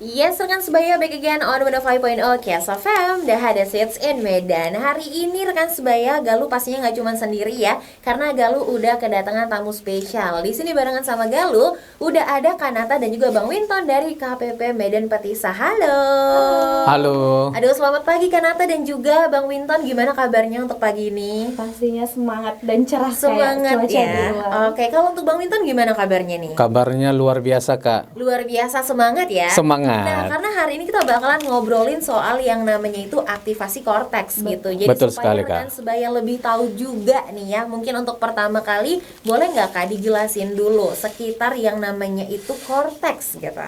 Yes, rekan sebaya back again on 105.0 Kias FM, The Hada Seats in Medan. Hari ini rekan sebaya Galuh pastinya nggak cuma sendiri ya, karena Galuh udah kedatangan tamu spesial. Di sini barengan sama Galuh udah ada Kanata dan juga Bang Winton dari KPP Medan Petisa. Halo. Halo. Aduh, selamat pagi Kanata dan juga Bang Winton. Gimana kabarnya untuk pagi ini? Pastinya semangat dan cerah Semangat kayak cuaca ya. di luar. Oke, kalau untuk Bang Winton gimana kabarnya nih? Kabarnya luar biasa, Kak. Luar biasa semangat ya. Semangat. Nah, karena hari ini kita bakalan ngobrolin soal yang namanya itu aktivasi korteks gitu. Jadi Betul supaya sekali, rekan Kak. sebaya lebih tahu juga nih ya. Mungkin untuk pertama kali boleh nggak Kak dijelasin dulu sekitar yang namanya itu korteks gitu.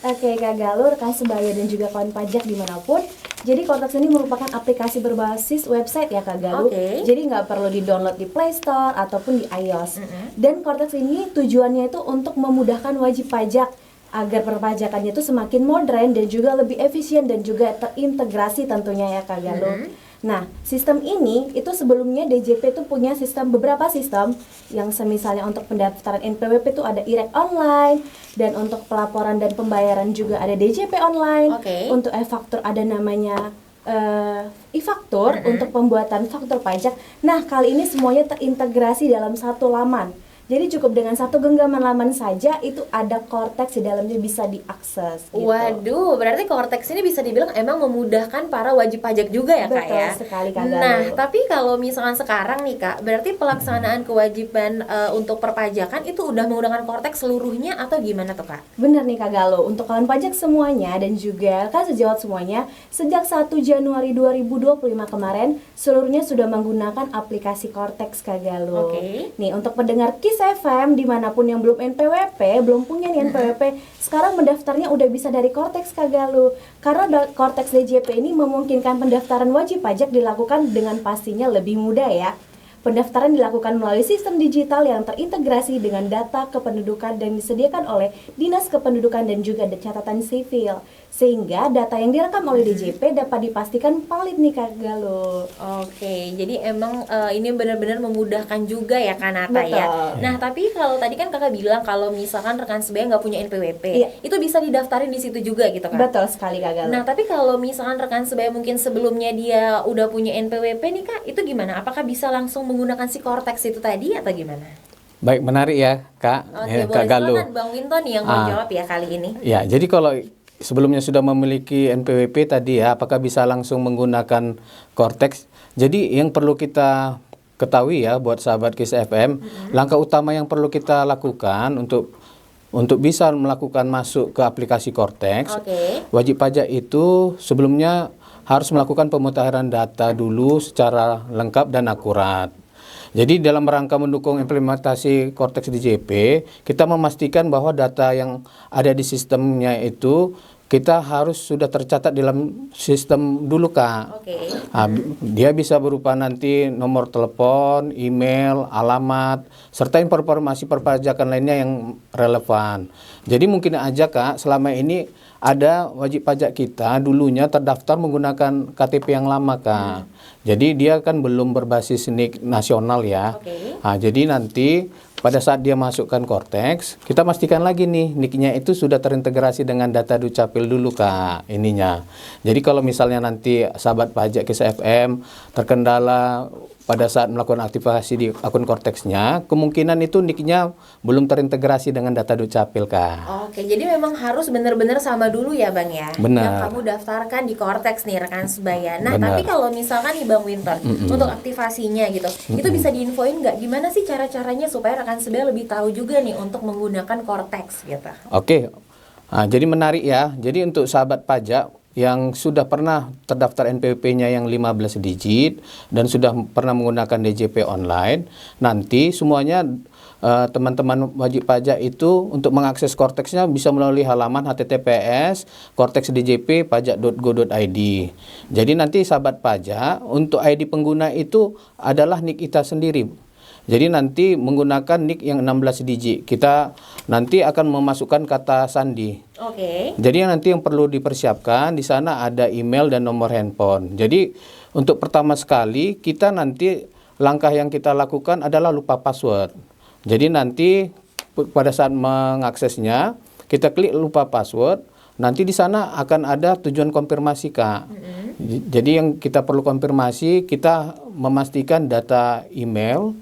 Oke Kak Galuh, rekan sebaya dan juga kawan pajak dimanapun. Jadi Korteks ini merupakan aplikasi berbasis website ya Kak Galuh. Oke. Jadi nggak perlu di-download di Play Store ataupun di iOS. Dan Korteks ini tujuannya itu untuk memudahkan wajib pajak agar perpajakannya itu semakin modern dan juga lebih efisien dan juga terintegrasi tentunya ya Kak Galuh. Nah, sistem ini itu sebelumnya DJP itu punya beberapa sistem yang semisalnya untuk pendaftaran NPWP itu ada IREK online, dan untuk pelaporan dan pembayaran juga ada DJP online. Oke. Untuk e-faktur ada namanya e-faktur untuk pembuatan faktur pajak. Nah, kali ini semuanya terintegrasi dalam satu laman. Jadi cukup dengan satu genggaman laman saja itu ada Korteks di dalamnya bisa diakses gitu. Waduh, berarti korteks ini bisa dibilang emang memudahkan para wajib pajak juga ya Kak ya? Betul sekali Kak Galuh. Nah, tapi kalau misalkan sekarang nih Kak, berarti pelaksanaan kewajiban untuk perpajakan itu udah menggunakan korteks seluruhnya atau gimana tuh Kak? Benar nih Kak Galuh, untuk kawan pajak semuanya dan juga kan sejawat semuanya, sejak 1 Januari 2025 kemarin, seluruhnya sudah menggunakan aplikasi Korteks Kak Galuh. Oke. Nih, untuk pendengar KIS FM dimanapun yang belum NPWP, belum punya nih NPWP, sekarang mendaftarnya udah bisa dari Korteks Kak Galuh. Karena Korteks DJP ini memungkinkan pendaftaran wajib pajak dilakukan dengan pastinya lebih mudah ya. Pendaftaran dilakukan melalui sistem digital yang terintegrasi dengan data kependudukan dan disediakan oleh Dinas Kependudukan dan juga catatan sipil. Sehingga data yang direkam oleh DJP dapat dipastikan valid nih Kak Galuh. Oke, jadi emang ini benar-benar memudahkan juga ya Kanata ya. Betul. Nah, tapi kalau tadi kan Kakak bilang kalau misalkan rekan sebaya nggak punya NPWP, Iya. itu bisa didaftarin di situ juga gitu Kak? Betul sekali Kak Galuh. Nah, tapi kalau misalkan rekan sebaya mungkin sebelumnya dia udah punya NPWP nih Kak, itu gimana? Apakah bisa langsung menggunakan si Korteks itu tadi atau gimana? Baik, menarik ya, Kak. Oke, Kak boleh Galuh. silakan Bang Winton nih yang mau jawab ya kali ini. Ya, jadi kalau sebelumnya sudah memiliki NPWP tadi ya, apakah bisa langsung menggunakan Korteks? Jadi yang perlu kita ketahui ya buat sahabat KIS FM, langkah utama yang perlu kita lakukan untuk bisa melakukan masuk ke aplikasi Korteks, Oke. wajib pajak itu sebelumnya harus melakukan pemutahiran data dulu secara lengkap dan akurat. Jadi dalam rangka mendukung implementasi Korteks DJP, kita memastikan bahwa data yang ada di sistemnya itu kita harus sudah tercatat dalam sistem dulu Kak. Oke. Dia bisa berupa nanti nomor telepon, email, alamat, serta informasi perpajakan lainnya yang relevan. Jadi mungkin aja Kak, selama ini ada wajib pajak kita dulunya terdaftar menggunakan KTP yang lama Kak. Jadi dia kan belum berbasis NIK nasional ya. Oke. Jadi nanti pada saat dia masukkan Korteks, kita pastikan lagi nih NIK-nya itu sudah terintegrasi dengan data Dukcapil dulu Kak ininya. Jadi kalau misalnya nanti sahabat pajak KIS FM terkendala pada saat melakukan aktivasi di akun Korteksnya, kemungkinan itu NIK-nya belum terintegrasi dengan data Dukcapil Kak. Oke, jadi memang harus benar-benar sama dulu ya Bang ya. Benar. Yang kamu daftarkan di Korteks nih rekan sebaya. Nah, Benar. tapi kalau misalkan nih Bang Winton untuk aktivasinya gitu, itu bisa diinfoin nggak gimana sih cara-caranya supaya rekan sebaya lebih tahu juga nih untuk menggunakan Korteks gitu. Oke, jadi menarik ya. Jadi untuk sahabat pajak yang sudah pernah terdaftar NPWP-nya yang 15 digit dan sudah pernah menggunakan DJP online, nanti semuanya teman-teman wajib pajak itu untuk mengakses Korteksnya bisa melalui halaman https korteksdjppajak.go.id. Jadi nanti sahabat pajak untuk ID pengguna itu adalah NIK kita sendiri. Jadi nanti menggunakan NIK yang 16 digit. Kita nanti akan memasukkan kata sandi. Oke. Jadi nanti yang perlu dipersiapkan di sana ada email dan nomor handphone. Jadi untuk pertama sekali kita nanti langkah yang kita lakukan adalah lupa password. Jadi nanti pada saat mengaksesnya kita klik lupa password. nanti di sana akan ada tujuan konfirmasi, Kak. Jadi yang kita perlu konfirmasi, kita memastikan data email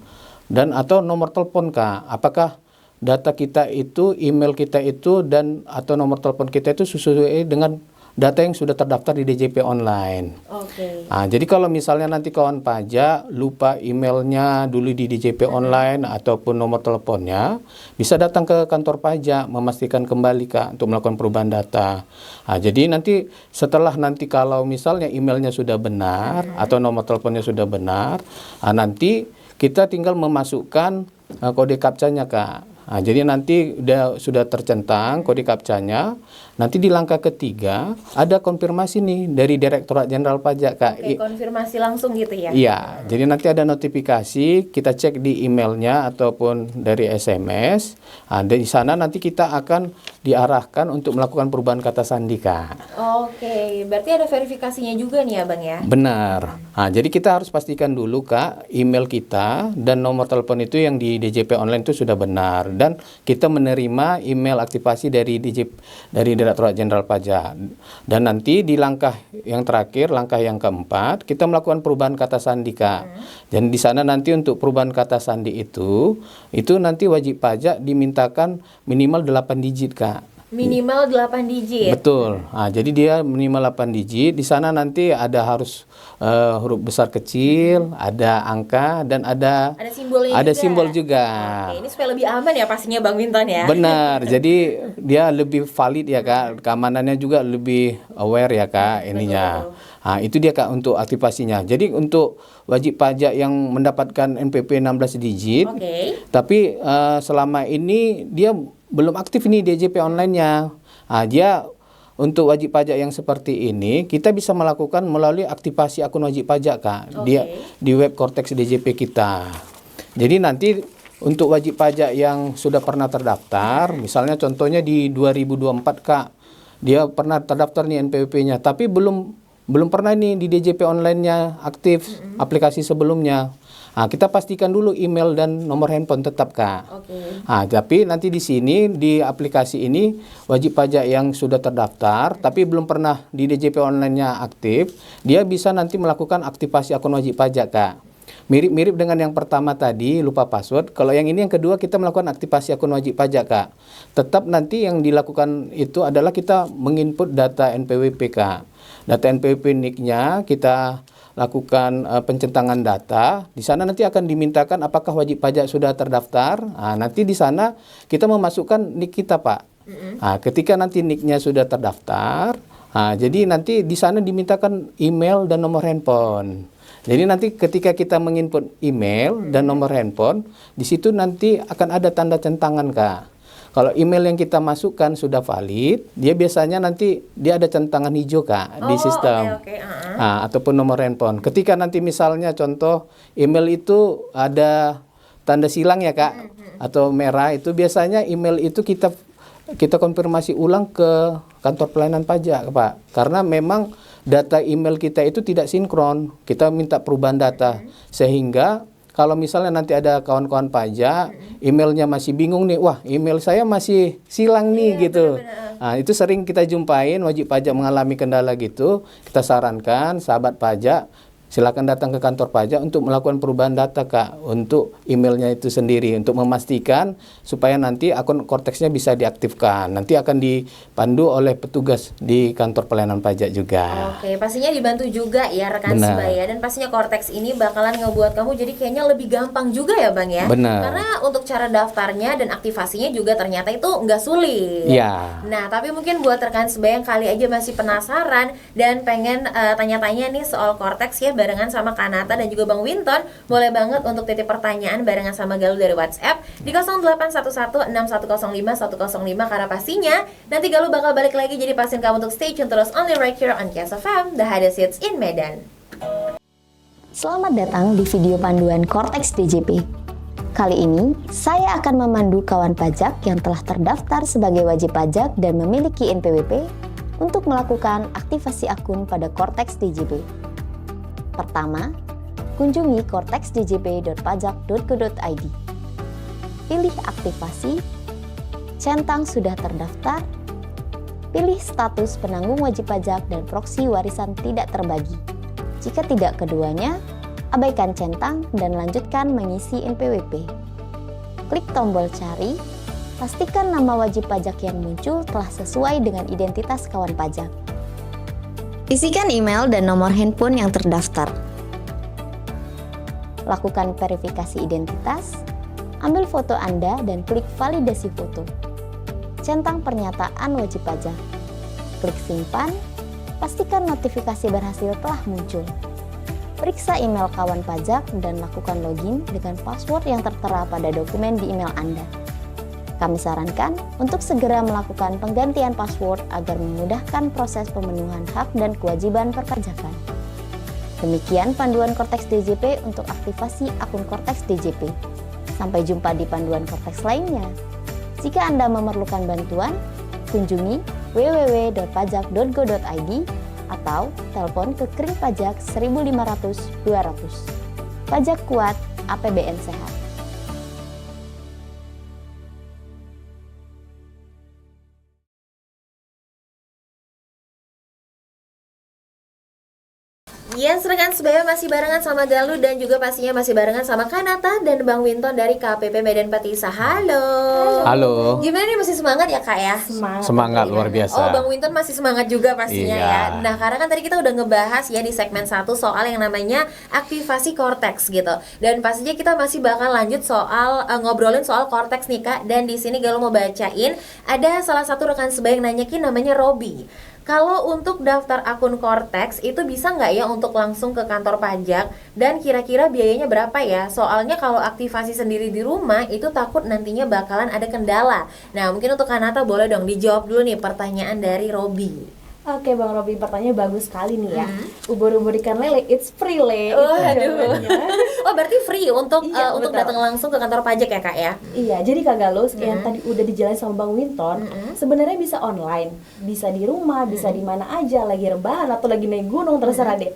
dan atau nomor telepon, Kak. Apakah data kita itu, email kita itu, dan atau nomor telepon kita itu sesuai dengan data yang sudah terdaftar di DJP online. Oke. Nah, jadi kalau misalnya nanti kawan pajak lupa emailnya dulu di DJP online ataupun nomor teleponnya, bisa datang ke kantor pajak memastikan kembali, Kak, untuk melakukan perubahan data. Nah, jadi nanti setelah nanti kalau misalnya emailnya sudah benar atau nomor teleponnya sudah benar, nanti kita tinggal memasukkan kode captcha-nya, Kak. Nah, jadi nanti sudah tercentang kode captcha-nya. Nanti di langkah ketiga ada konfirmasi nih dari Direktorat Jenderal Pajak, Kak. Oke, konfirmasi langsung gitu ya? Iya, jadi nanti ada notifikasi, kita cek di emailnya ataupun dari SMS. Nah, di sana nanti kita akan diarahkan untuk melakukan perubahan kata sandi, Kak. Oke, berarti ada verifikasinya juga nih ya Bang ya? Benar. Nah, jadi kita harus pastikan dulu, Kak, email kita dan nomor telepon itu yang di DJP online itu sudah benar. Dan kita menerima email aktivasi dari Direktorat Jenderal Pajak. Dan nanti di langkah yang terakhir, langkah yang keempat, kita melakukan perubahan kata sandi, Kak. Dan di sana nanti untuk perubahan kata sandi itu nanti wajib pajak dimintakan minimal 8 digit, Kak. Minimal 8 digit. Betul. Nah, jadi dia minimal 8 digit. Di sana nanti harus huruf besar kecil, ada angka dan ada simbolnya juga. simbol juga. Oke, ini supaya lebih aman ya pastinya Bang Winton ya. Benar. Jadi dia lebih valid ya, Kak. Keamanannya juga lebih aware ya, Kak, ininya. Betul. Nah, itu dia, Kak, untuk aktivasinya. Jadi untuk wajib pajak yang mendapatkan NPP 16 digit, tapi selama ini dia belum aktif nih DJP online-nya. Nah, dia untuk wajib pajak yang seperti ini kita bisa melakukan melalui aktivasi akun wajib pajak, Kak. Dia di web Kortex DJP kita. Jadi nanti untuk wajib pajak yang sudah pernah terdaftar, misalnya contohnya di 2024, Kak, dia pernah terdaftar nih NPWP-nya, tapi belum pernah nih di DJP online-nya aktif aplikasi sebelumnya. Nah, kita pastikan dulu email dan nomor handphone tetap, Kak. Nah, tapi nanti di sini di aplikasi ini wajib pajak yang sudah terdaftar tapi belum pernah di DJP online-nya aktif, dia bisa nanti melakukan aktivasi akun wajib pajak, Kak. Mirip-mirip dengan yang pertama tadi, lupa password. Kalau yang ini yang kedua kita melakukan aktivasi akun wajib pajak, Kak. Tetap nanti yang dilakukan itu adalah kita menginput data NPWP, Kak. Data NPWP NIK-nya kita lakukan pencentangan data. Di sana nanti akan dimintakan apakah wajib pajak sudah terdaftar. Nah, nanti di sana kita memasukkan NIK kita, Pak. Nah, ketika nanti NIK-nya sudah terdaftar, jadi nanti di sana dimintakan email dan nomor handphone. Jadi nanti ketika kita menginput email dan nomor handphone, di situ nanti akan ada tanda centangan, Kak. Kalau email yang kita masukkan sudah valid, dia biasanya nanti dia ada centangan hijau, Kak, di sistem. Nah, ataupun nomor handphone. Ketika nanti misalnya contoh email itu ada tanda silang ya, Kak, atau merah, itu biasanya email itu kita konfirmasi ulang ke kantor pelayanan pajak, Pak. Karena memang data email kita itu tidak sinkron. Kita minta perubahan data sehingga kalau misalnya nanti ada kawan-kawan pajak, emailnya masih bingung nih, wah email saya masih silang nih gitu. Nah, itu sering kita jumpain wajib pajak mengalami kendala gitu. Kita sarankan sahabat pajak silakan datang ke kantor pajak untuk melakukan perubahan data, Kak, untuk emailnya itu sendiri, untuk memastikan supaya nanti akun Korteksnya bisa diaktifkan. Nanti akan dipandu oleh petugas di kantor pelayanan pajak juga. Oke, pastinya dibantu juga ya rekan sebaya, dan pastinya Korteks ini bakalan ngebuat kamu jadi kayaknya lebih gampang juga ya Bang ya. Benar. Karena untuk cara daftarnya dan aktivasinya juga ternyata itu nggak sulit. Ya. Nah, tapi mungkin buat rekan sebaya yang kali aja masih penasaran dan pengen tanya-tanya nih soal Korteks ya, barengan sama Kanata dan juga Bang Winton, boleh banget untuk titip pertanyaan barengan sama Galuh dari WhatsApp di 081161051005, karena pastinya nanti Galuh bakal balik lagi, jadi pastiin kamu untuk stay tune terus only right here on Kias FM, the hottest hits in Medan. Selamat datang di video panduan Korteks DJP. Kali ini, saya akan memandu kawan pajak yang telah terdaftar sebagai wajib pajak dan memiliki NPWP untuk melakukan aktivasi akun pada Korteks DJP. Pertama, kunjungi korteksdjp.pajak.go.id. Pilih aktivasi, centang sudah terdaftar, pilih status penanggung wajib pajak dan proksi warisan tidak terbagi. Jika tidak keduanya, abaikan centang dan lanjutkan mengisi NPWP. Klik tombol cari, pastikan nama wajib pajak yang muncul telah sesuai dengan identitas kawan pajak. Isikan email dan nomor handphone yang terdaftar. Lakukan verifikasi identitas, ambil foto Anda dan klik validasi foto. Centang pernyataan wajib pajak. Klik simpan, pastikan notifikasi berhasil telah muncul. Periksa email kawan pajak dan lakukan login dengan password yang tertera pada dokumen di email Anda. Kami sarankan untuk segera melakukan penggantian password agar memudahkan proses pemenuhan hak dan kewajiban perpajakan. Demikian panduan Korteks DJP untuk aktivasi akun Korteks DJP. Sampai jumpa di panduan Korteks lainnya. Jika Anda memerlukan bantuan, kunjungi www.pajak.go.id atau telepon ke Kering Pajak 1500 200. Pajak kuat, APBN sehat. Yes, rekan sebaya masih barengan sama Galuh dan juga pastinya masih barengan sama Kanata dan Bang Winton dari KPP Medan Patisa. Halo. Halo. Gimana nih, masih semangat ya Kak ya? Semangat luar biasa. Oh, Bang Winton masih semangat juga pastinya Iya. ya. Nah, karena kan tadi kita udah ngebahas ya di segmen 1 soal yang namanya aktivasi Korteks gitu. Dan pastinya kita masih bakal lanjut soal ngobrolin soal Korteks nih Kak. Dan di sini Galuh mau bacain ada salah satu rekan sebaya yang nanyakin namanya Robi. Kalau untuk daftar akun Korteks itu bisa nggak ya untuk langsung ke kantor pajak, dan kira-kira biayanya berapa ya? Soalnya kalau aktivasi sendiri di rumah itu takut nantinya bakalan ada kendala. Nah, mungkin untuk Kanata boleh dong dijawab dulu nih pertanyaan dari Robi. Oke Bang Robi, pertanyaannya bagus sekali nih ya. Ubur-ubur ikan lele, it's free le. Itu Waduh. jawabannya. Oh, berarti free untuk Iya, untuk betul. datang langsung ke kantor pajak ya Kak ya? Iya, jadi Kak Galuh, yang tadi udah dijelasin sama Bang Winton, sebenarnya bisa online, bisa di rumah, bisa di mana aja, lagi rebahan atau lagi naik gunung, terserah deh.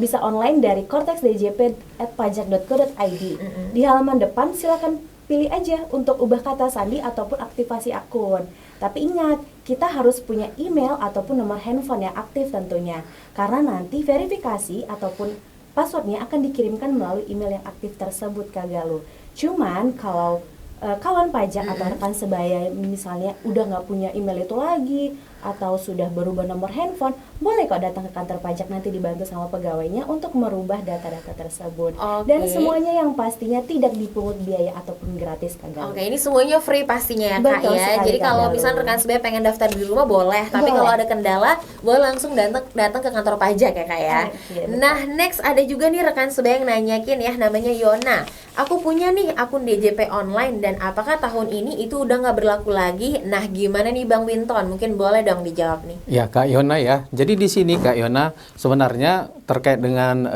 Bisa online dari korteksdjp@pajak.go.id. Di halaman depan silakan pilih aja untuk ubah kata sandi ataupun aktivasi akun. Tapi ingat, kita harus punya email ataupun nomor handphone yang aktif tentunya. Karena nanti verifikasi ataupun passwordnya akan dikirimkan melalui email yang aktif tersebut Kak Galuh. Cuman kalau kawan pajak atau rekan sebaya misalnya udah nggak punya email itu lagi atau sudah berubah nomor handphone, boleh kok datang ke kantor pajak, nanti dibantu sama pegawainya untuk merubah data-data tersebut. Dan Oke. semuanya yang pastinya tidak dipungut biaya ataupun gratis Kak Galuh. Oke, ini semuanya free pastinya ya Kak Betul ya. sekali, Jadi Kak kalau Galuh. misalnya rekan sebaya pengen daftar di rumah boleh, tapi Boleh. kalau ada kendala boleh langsung datang ke kantor pajak ya Kak ya. Iya, betul. Nah, next ada juga nih rekan sebaya yang nanyakin ya, namanya Yona. Aku punya nih akun DJP online dan apakah tahun ini itu udah nggak berlaku lagi? Nah, gimana nih Bang Winton? Mungkin boleh dong dijawab nih. Ya Kak Yona ya. Jadi di sini Kak Yona sebenarnya terkait dengan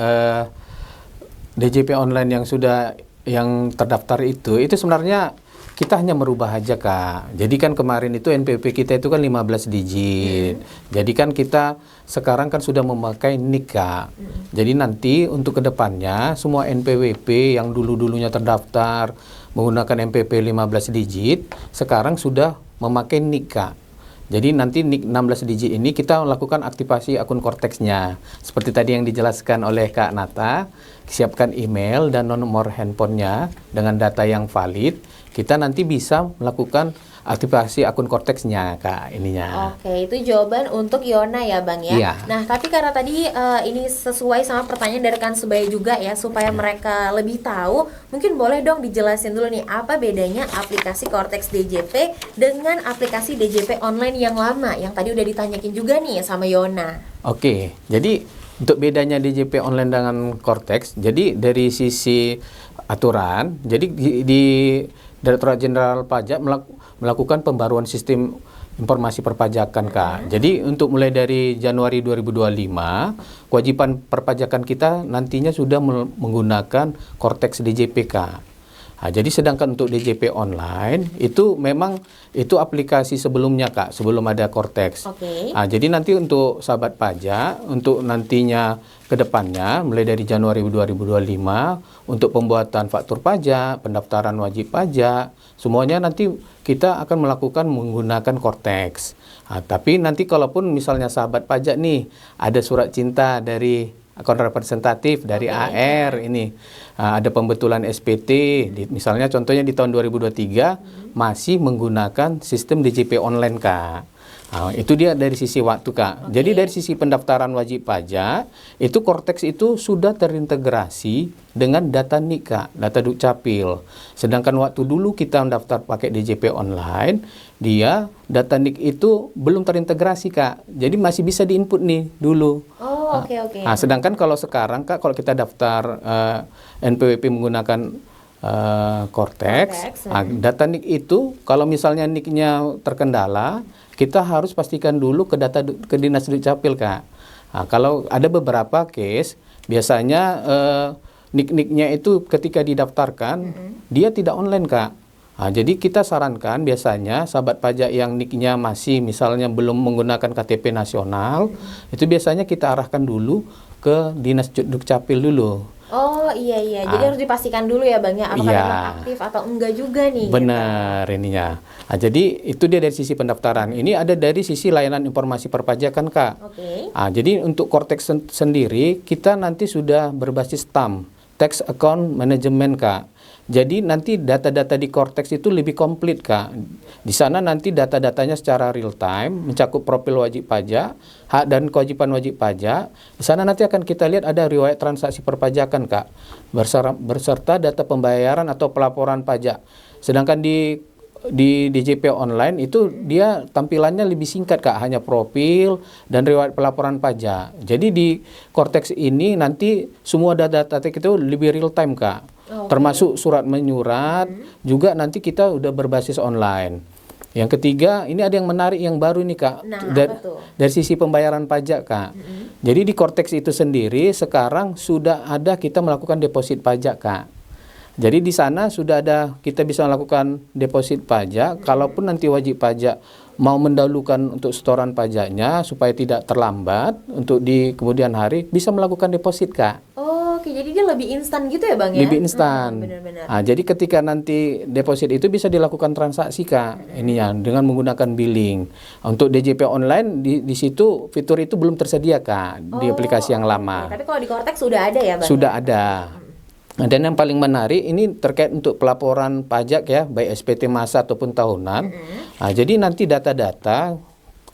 DJP online yang terdaftar itu sebenarnya kita hanya merubah aja Kak. Jadi kan kemarin itu NPWP kita itu kan 15 digit. Jadi kan kita sekarang kan sudah memakai NIK Kak. Jadi nanti untuk kedepannya semua NPWP yang dulu-dulunya terdaftar menggunakan NPWP 15 digit sekarang sudah memakai NIK Kak. Jadi nanti NIK 16 digit ini kita lakukan aktivasi akun Korteksnya. Seperti tadi yang dijelaskan oleh Kak Nata, siapkan email dan nomor handphonenya dengan data yang valid. Kita nanti bisa melakukan aktivasi akun Korteksnya Kak ininya. Oke, itu jawaban untuk Yona ya Bang ya. Iya. Nah, tapi karena tadi ini sesuai sama pertanyaan dari rekan sebaya juga ya, supaya mereka lebih tahu, mungkin boleh dong dijelasin dulu nih apa bedanya aplikasi Korteks DJP dengan aplikasi DJP online yang lama yang tadi udah ditanyakin juga nih sama Yona. Oke, jadi untuk bedanya DJP online dengan Korteks, jadi dari sisi aturan, jadi di Direktorat Jenderal Pajak melakukan pembaruan sistem informasi perpajakan Kak. Jadi untuk mulai dari Januari 2025, kewajiban perpajakan kita nantinya sudah menggunakan Korteks DJP Kak. Nah, jadi sedangkan untuk DJP online itu memang itu aplikasi sebelumnya Kak, sebelum ada Cortex. Oke. Nah, jadi nanti untuk sahabat pajak, untuk nantinya ke depannya mulai dari Januari 2025 untuk pembuatan faktur pajak, pendaftaran wajib pajak, semuanya nanti kita akan melakukan menggunakan Cortex. Nah, tapi nanti kalaupun misalnya sahabat pajak nih ada surat cinta dari akun representatif dari AR ini, ada pembetulan SPT, misalnya contohnya di tahun 2023 masih menggunakan sistem DJP online Kak. Nah, itu dia dari sisi waktu Kak. Jadi dari sisi pendaftaran wajib pajak, itu Cortex itu sudah terintegrasi dengan data NIK Kak, data Dukcapil. Sedangkan waktu dulu kita mendaftar pakai DJP online, dia data NIK itu belum terintegrasi Kak. Jadi masih bisa diinput nih dulu. Oh, oke. Nah, sedangkan kalau sekarang Kak, kalau kita daftar NPWP menggunakan Cortex, data NIK itu kalau misalnya NIK-nya terkendala, kita harus pastikan dulu ke ke Dinas Dukcapil Kak. Nah, kalau ada beberapa case, biasanya NIK-NIK-nya itu ketika didaftarkan, dia tidak online Kak. Nah, jadi kita sarankan biasanya sahabat pajak yang NIK-nya masih misalnya belum menggunakan KTP nasional, itu biasanya kita arahkan dulu ke Dinas Dukcapil dulu. Oh iya, jadi harus dipastikan dulu ya Bang ya, apakah memang aktif atau enggak juga nih. Benar ininya. Nah, jadi itu dia dari sisi pendaftaran. Ini ada dari sisi layanan informasi perpajakan Kak. Oke. Nah, jadi untuk Cortex sendiri kita nanti sudah berbasis TAM, Tax Account Management Kak. Jadi nanti data-data di Cortex itu lebih komplit Kak. Di sana nanti data-datanya secara real time, mencakup profil wajib pajak, hak dan kewajiban wajib pajak. Di sana nanti akan kita lihat ada riwayat transaksi perpajakan Kak, berserta data pembayaran atau pelaporan pajak. Sedangkan di DJP online itu dia tampilannya lebih singkat Kak, hanya profil dan riwayat pelaporan pajak. Jadi di Cortex ini nanti semua data-data itu lebih real time Kak. Termasuk surat menyurat juga nanti kita udah berbasis online. Yang ketiga, ini ada yang menarik yang baru nih Kak. Nah, dari sisi pembayaran pajak Kak. Jadi di Cortex itu sendiri sekarang sudah ada kita melakukan deposit pajak Kak. Jadi di sana sudah ada kita bisa melakukan deposit pajak. Kalaupun nanti wajib pajak mau mendahulukan untuk setoran pajaknya supaya tidak terlambat untuk di kemudian hari, bisa melakukan deposit Kak. Oke, jadi dia lebih instan gitu ya Bang ya? Lebih instan. Benar-benar. Nah, jadi ketika nanti deposit itu bisa dilakukan transaksi Kak, ini ya dengan menggunakan billing. Untuk DJP online di situ fitur itu belum tersedia Kak di aplikasi yang lama. Tapi kalau di Cortex sudah ada ya Bang? Sudah ada. Nah, dan yang paling menarik ini terkait untuk pelaporan pajak ya, baik SPT masa ataupun tahunan. Nah, jadi nanti data-data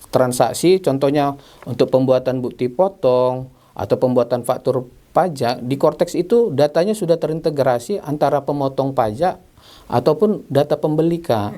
transaksi, contohnya untuk pembuatan bukti potong atau pembuatan faktur pajak di Cortex itu datanya sudah terintegrasi antara pemotong pajak ataupun data pembeli Kak.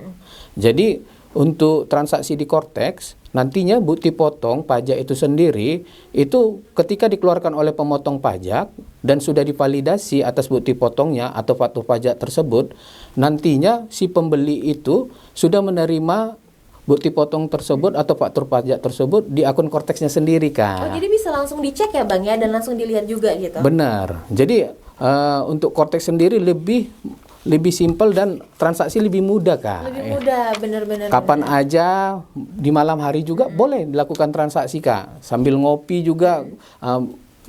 Jadi untuk transaksi di Cortex nantinya bukti potong pajak itu sendiri itu ketika dikeluarkan oleh pemotong pajak dan sudah divalidasi atas bukti potongnya atau faktur pajak tersebut, nantinya si pembeli itu sudah menerima bukti potong tersebut atau faktur pajak tersebut di akun Cortexnya sendiri Kak. Oh, jadi bisa langsung dicek ya Bang ya, dan langsung dilihat juga gitu? Benar. Jadi untuk Cortex sendiri lebih simpel dan transaksi lebih mudah Kak. Lebih mudah, benar-benar. Kapan aja di malam hari juga boleh dilakukan transaksi Kak. Sambil ngopi juga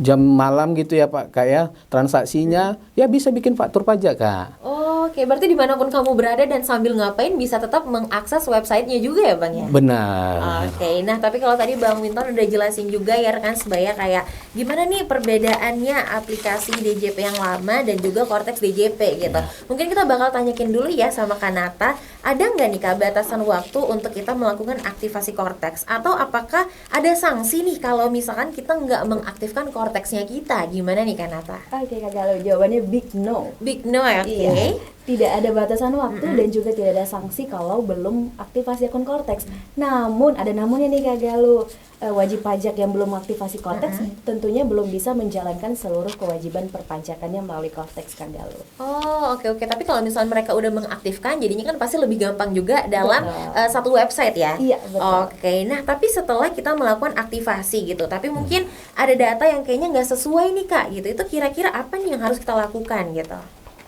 jam malam gitu ya Pak Kak ya. Transaksinya ya bisa bikin faktur pajak Kak. Oke, berarti dimanapun kamu berada dan sambil ngapain bisa tetap mengakses websitenya juga ya Bang ya? Benar. Oke, nah tapi kalau tadi Bang Winton udah jelasin juga ya rekan sebaya kayak gimana nih perbedaannya aplikasi DJP yang lama dan juga Cortex DJP gitu. Mungkin kita bakal tanyakin dulu ya sama Kanata, ada nggak nih Kak batasan waktu untuk kita melakukan aktivasi Cortex? Atau apakah ada sanksi nih kalau misalkan kita nggak mengaktifkan Cortexnya kita? Gimana nih Kanata? Oke Kak Galuh, jawabannya big no. Big no ya, oke. Iya. Tidak ada batasan waktu dan juga tidak ada sanksi kalau belum aktivasi akun Cortex. Namun ada namunnya nih Kak Galuh, wajib pajak yang belum aktivasi Cortex tentunya belum bisa menjalankan seluruh kewajiban perpajakannya melalui Cortex Kak Galuh. Oh, oke. Tapi kalau misalnya mereka udah mengaktifkan, jadinya kan pasti lebih gampang juga dalam satu website ya. Iya, betul. Oke. Nah, tapi setelah kita melakukan aktivasi gitu, tapi mungkin ada data yang kayaknya nggak sesuai nih Kak gitu. Itu kira-kira apa nih yang harus kita lakukan gitu?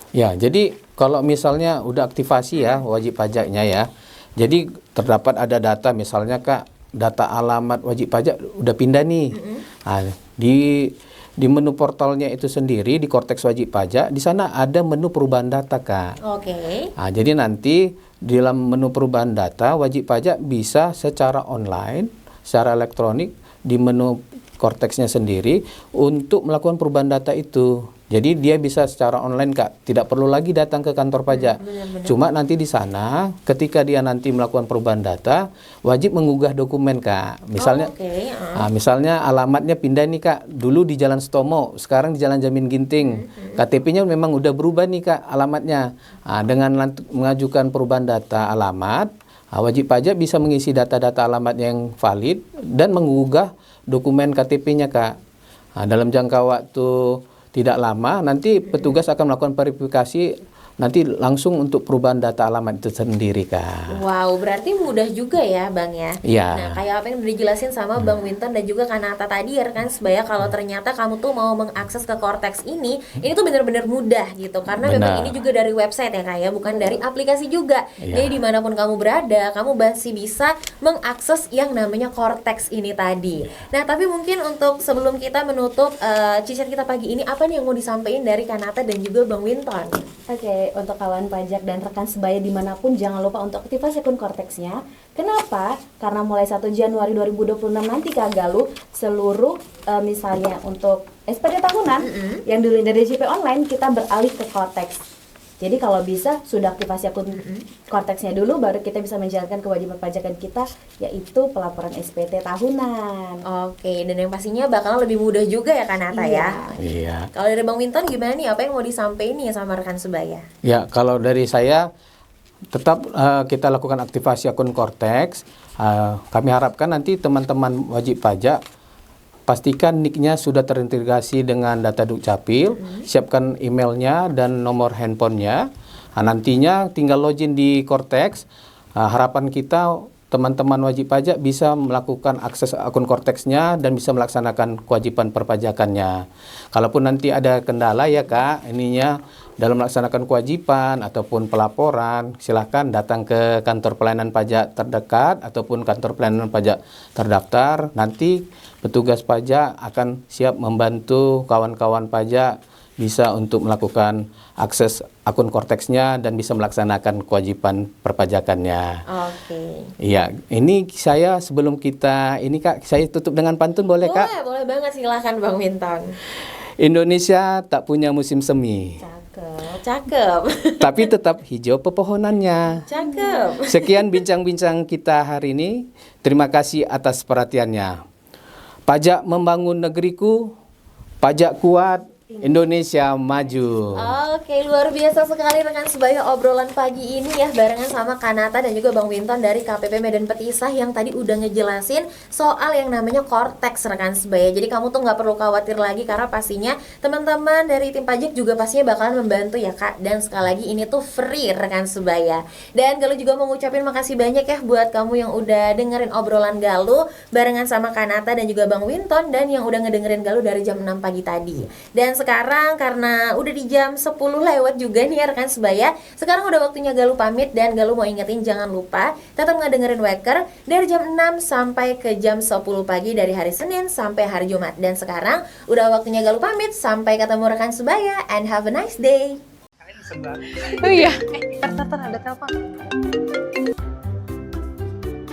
Ya, jadi Kalau misalnya udah aktivasi ya wajib pajaknya ya. Jadi terdapat ada data misalnya Kak, data alamat wajib pajak udah pindah nih. Nah, di menu portalnya itu sendiri di Korteks wajib pajak, di sana ada menu perubahan data Kak. Oke. Nah, jadi nanti di dalam menu perubahan data wajib pajak bisa secara online, secara elektronik di menu Korteksnya sendiri untuk melakukan perubahan data itu. Jadi dia bisa secara online Kak, tidak perlu lagi datang ke kantor pajak. Cuma nanti di sana ketika dia nanti melakukan perubahan data, wajib mengunggah dokumen Kak. Misalnya misalnya alamatnya pindah nih Kak, dulu di Jalan Stomo, sekarang di Jalan Jamin Ginting. KTP-nya memang udah berubah nih Kak alamatnya. Dengan mengajukan perubahan data alamat, wajib pajak bisa mengisi data-data alamat yang valid dan mengunggah dokumen KTP-nya Kak. Dalam jangka waktu tidak lama, nanti petugas akan melakukan verifikasi nanti langsung untuk perubahan data alamat itu sendiri Kak. Wow, berarti mudah juga ya Bang ya. Iya. Nah, kayak apa yang udah dijelasin sama Bang Winton dan juga Kanata tadi ya rekan sebaya, kalau ternyata kamu tuh mau mengakses ke Korteks ini tuh benar-benar mudah gitu. Karena memang ini juga dari website ya Kak ya, bukan dari aplikasi juga. Jadi dimanapun kamu berada, kamu masih bisa mengakses yang namanya Korteks ini tadi. Nah, tapi mungkin untuk sebelum kita menutup cicat kita pagi ini, apa nih yang mau disampaikan dari Kanata dan juga Bang Winton? Oke, untuk kawan pajak dan rekan sebaya dimanapun jangan lupa untuk aktifasi akun Korteksnya. Kenapa? Karena mulai 1 Januari 2026 nanti Kak Galuh, seluruh misalnya untuk SPD tahunan yang dulu dari DJP online kita beralih ke Korteks. Jadi kalau bisa sudah aktifasi akun Korteksnya dulu, baru kita bisa menjalankan kewajiban pajakan kita, yaitu pelaporan SPT tahunan. Oke, dan yang pastinya bakalan lebih mudah juga ya Kanata ya. Iya. Kalau dari Bang Winton gimana nih? Apa yang mau disampaikan nih sama rekan sebaya? Ya, kalau dari saya tetap kita lakukan aktivasi akun Korteks. Kami harapkan nanti teman-teman wajib pajak pastikan nicknya sudah terintegrasi dengan data Dukcapil, siapkan emailnya dan nomor handphonenya. Nantinya tinggal login di Korteks. Harapan kita teman-teman wajib pajak bisa melakukan akses akun Korteksnya dan bisa melaksanakan kewajiban perpajakannya. Kalaupun nanti ada kendala ya Kak, ininya dalam melaksanakan kewajiban ataupun pelaporan, silahkan datang ke kantor pelayanan pajak terdekat ataupun kantor pelayanan pajak terdaftar. Nanti petugas pajak akan siap membantu kawan-kawan pajak bisa untuk melakukan akses akun Korteksnya dan bisa melaksanakan kewajiban perpajakannya. Oke. Iya, ini saya sebelum kita ini Kak, saya tutup dengan pantun boleh Kak? Boleh banget, silahkan Bang Winton. Indonesia tak punya musim semi, Cakep. tapi tetap hijau pepohonannya. Cakep. Sekian bincang-bincang kita hari ini. Terima kasih atas perhatiannya. Pajak membangun negeriku, pajak kuat, Indonesia maju. Oke, luar biasa sekali rekan sebaya obrolan pagi ini ya barengan sama Kanata dan juga Bang Winton dari KPP Medan Petisah yang tadi udah ngejelasin soal yang namanya Korteks rekan sebaya. Jadi kamu tuh nggak perlu khawatir lagi karena pastinya teman-teman dari tim pajak juga pastinya bakalan membantu ya Kak. Dan sekali lagi ini tuh free rekan sebaya. Dan Galuh juga mau ngucapin makasih banyak ya buat kamu yang udah dengerin obrolan Galuh barengan sama Kanata dan juga Bang Winton dan yang udah ngedengerin Galuh dari jam 6 pagi tadi. Dan sekarang karena udah di jam 10 lewat juga nih ya rekan sebaya, sekarang udah waktunya Galuh pamit dan Galuh mau ingetin jangan lupa tetap ngedengerin Waker dari jam 6 sampai ke jam 10 pagi dari hari Senin sampai hari Jumat. Dan sekarang udah waktunya Galuh pamit, sampai ketemu rekan sebaya and have a nice day. Oh iya, tar ada telepon.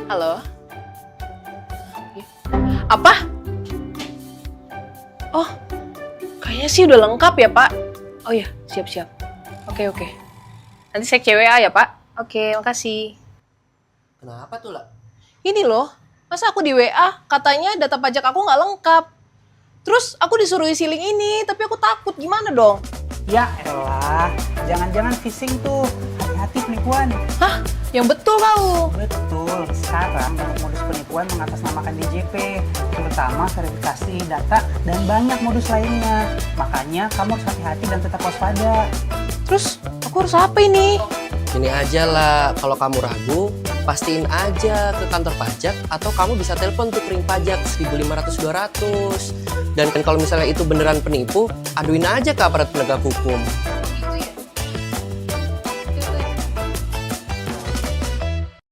Halo. Apa? Oh, kayaknya sih udah lengkap ya, Pak. Oh iya, siap-siap. Oke. Nanti saya CWA ya, Pak. Oke, makasih. Kenapa tuh, lah? Ini loh, masa aku di WA katanya data pajak aku nggak lengkap. Terus aku disuruh isi link ini, tapi aku takut. Gimana dong? Ya elah, jangan-jangan phishing tuh. Hati-hati penipuan. Hah? Yang betul kau? Betul, sekarang banyak modus penipuan mengatasnamakan DJP, terutama verifikasi data dan banyak modus lainnya. Makanya kamu harus hati-hati dan tetap waspada. Terus aku harus apa ini? Ini aja lah, kalau kamu ragu, pastiin aja ke kantor pajak atau kamu bisa telepon tuh ring pajak 1.500-200. Dan kalau misalnya itu beneran penipu, aduin aja ke aparat penegak hukum.